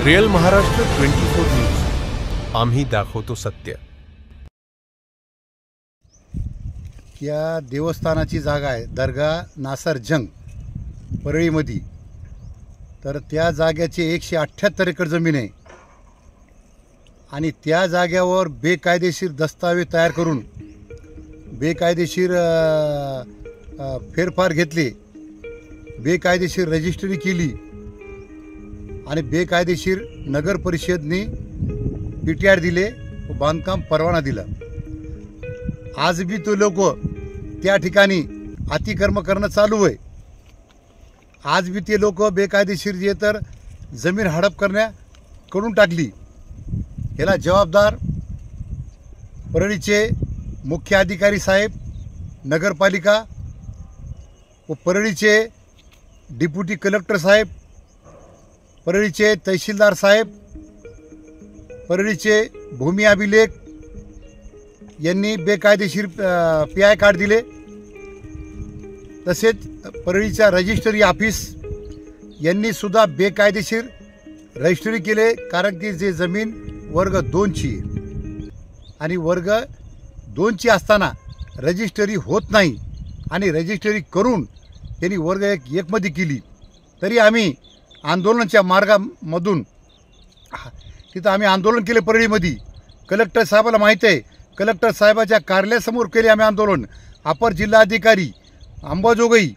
Real Maharashtra 24 news, आम्ही दाखवतो सत्य। या देवस्थानाची जागा आहे दर्गा नासर जंग परळीमध्ये। तर त्या जागेची 178 एकर जमीन आहे आणि त्या जागेवर बेकायदेशीर दस्तावेज तयार करून बेकायदेशीर फेरफार घेतले, बेकायदेशीर रजिस्ट्री केली आणि बेकायदेशीर नगर परिषदने पीटीआर दिले व बांधकाम परवाना दिला। आज भी तो लोक त्या ठिकाणी अतिक्रम करणं चालू आहे। आज भी ते लोक बेकायदेशीर जे तर जमीन हडप करण्या करून टाकली। याला जबाबदार परळीचे मुख्य अधिकारी साहेब, नगरपालिका व परळीचे डिप्युटी कलेक्टर साहेब, परळीचे तहसीलदार साहेब, परळीचे भूमी अभिलेख यांनी बेकायदेशीर PI कार्ड दिले। तसेच परळीच्या रजिस्ट्री ऑफिस यांनी सुद्धा बेकायदेशीर रजिस्ट्री केले, कारण की जे जमीन वर्ग 2ची आणि वर्ग 2ची असताना रजिस्ट्री होत नाही आणि रजिस्ट्री करून त्यांनी वर्ग 1 मध्ये केली। तरी आम्ही आंदोलनाच्या मार्गामधून तिथं आम्ही आंदोलन केले परळीमध्ये। कलेक्टर साहेबाला माहीत आहे, कलेक्टर साहेबाच्या कार्यालयासमोर केले आम्ही आंदोलन। अपर जिल्हाधिकारी अंबाजोगाई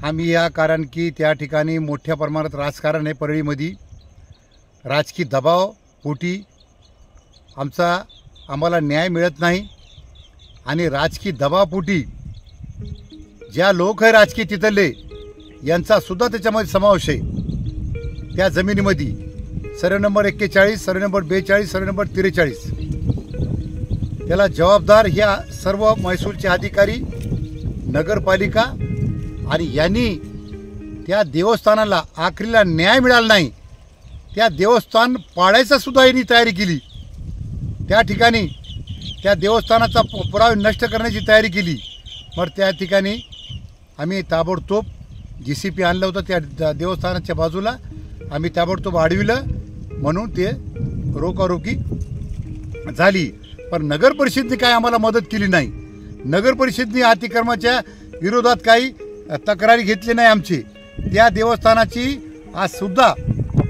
आम्ही या, कारण की त्या ठिकाणी मोठ्या प्रमाणात राजकारण आहे परळीमध्ये। राजकीय दबाव पोटी आम्हाला न्याय मिळत नाही आणि राजकीय दबावपोटी ज्या लोक आहे राजकीय तिथले यांचा सुद्धा त्याच्यामध्ये समावेश आहे। त्या जमिनीमध्ये survey number 41, survey number 42, survey number 43 त्याला जबाबदार ह्या सर्व महसूलचे अधिकारी, नगरपालिका आणि यांनी त्या देवस्थानाला आखरीला न्याय मिळाला नाही। त्या देवस्थान पाडायचा सुद्धा यांनी तयारी केली। त्या ठिकाणी त्या देवस्थानाचा पुरावा नष्ट करण्याची तयारी केली। मग त्या ठिकाणी आम्ही ताबडतोब JCP आणलं होतं त्या देवस्थानाच्या बाजूला, आम्ही ताबडतोब अडविलं म्हणून ते रोकारोकी झाली। पण नगर परिषदेने काय आम्हाला मदत केली नाही। नगर परिषदेने अतिक्रमाच्या विरोधात काही तक्रारी घेतली नाही आमची। त्या देवस्थानाची आज सुद्धा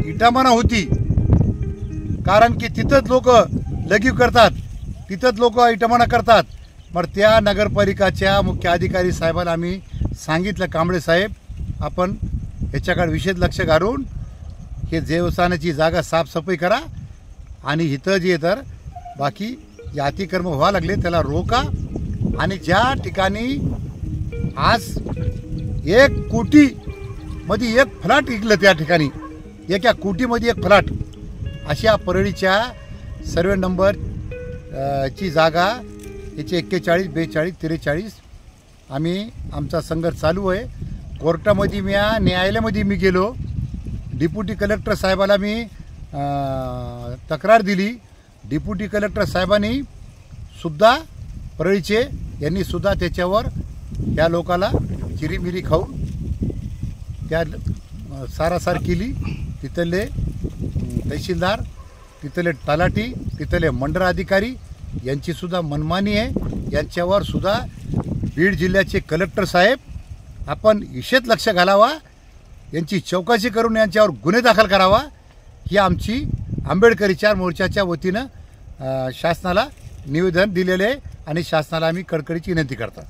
इटामाना होती, कारण की तिथंच लोक लगीव करतात, तिथंच लोक इटामाना करतात। मग त्या नगरपालिकाच्या मुख्य अधिकारी साहेबांना आम्ही सांगितलं, कांबळे साहेब आपण ह्याच्याकडे विशेष लक्ष घालून हे देवस्थानाची जागा साफसफाई करा आणि इथं जे तर बाकी जे अतिक्रम व्हायला लागले त्याला रोका। आणि ज्या ठिकाणी आज 1 कोटीमध्ये 1 फ्लॅट विकलं, त्या ठिकाणी 1 कोटीमध्ये 1 फ्लॅट, अशा परळीच्या सर्वे नंबर ची जागा याचे 41, 42, 43 आम्ही आमचा संघर्ष चालू आहे। कोर्टामध्ये न्यायालयामध्ये मी गेलो, डिप्युटी कलेक्टर साहेबाला मी तक्रार दिली। डिप्युटी कलेक्टर साहेबांनी सुद्धा परळीचे यांनी सुद्धा त्याच्यावर या लोकाला चिरीमिरी खाऊन त्या सारासार केली। तिथले तहसीलदार, तिथले तलाठी, तिथले मंडळ अधिकारी यांची सुद्धा मनमानी आहे। यांच्यावर सुद्धा बीड जिल्ह्याचे कलेक्टर साहेब आपण विशेष लक्ष घालावा, यांची चौकशी करून यांच्यावर गुन्हे दाखल करावा, ही आमची आंबेडकरी 4 मोर्चाच्या वतीनं शासनाला निवेदन दिलेले आहे आणि शासनाला आम्ही कडकडीची विनंती करतो।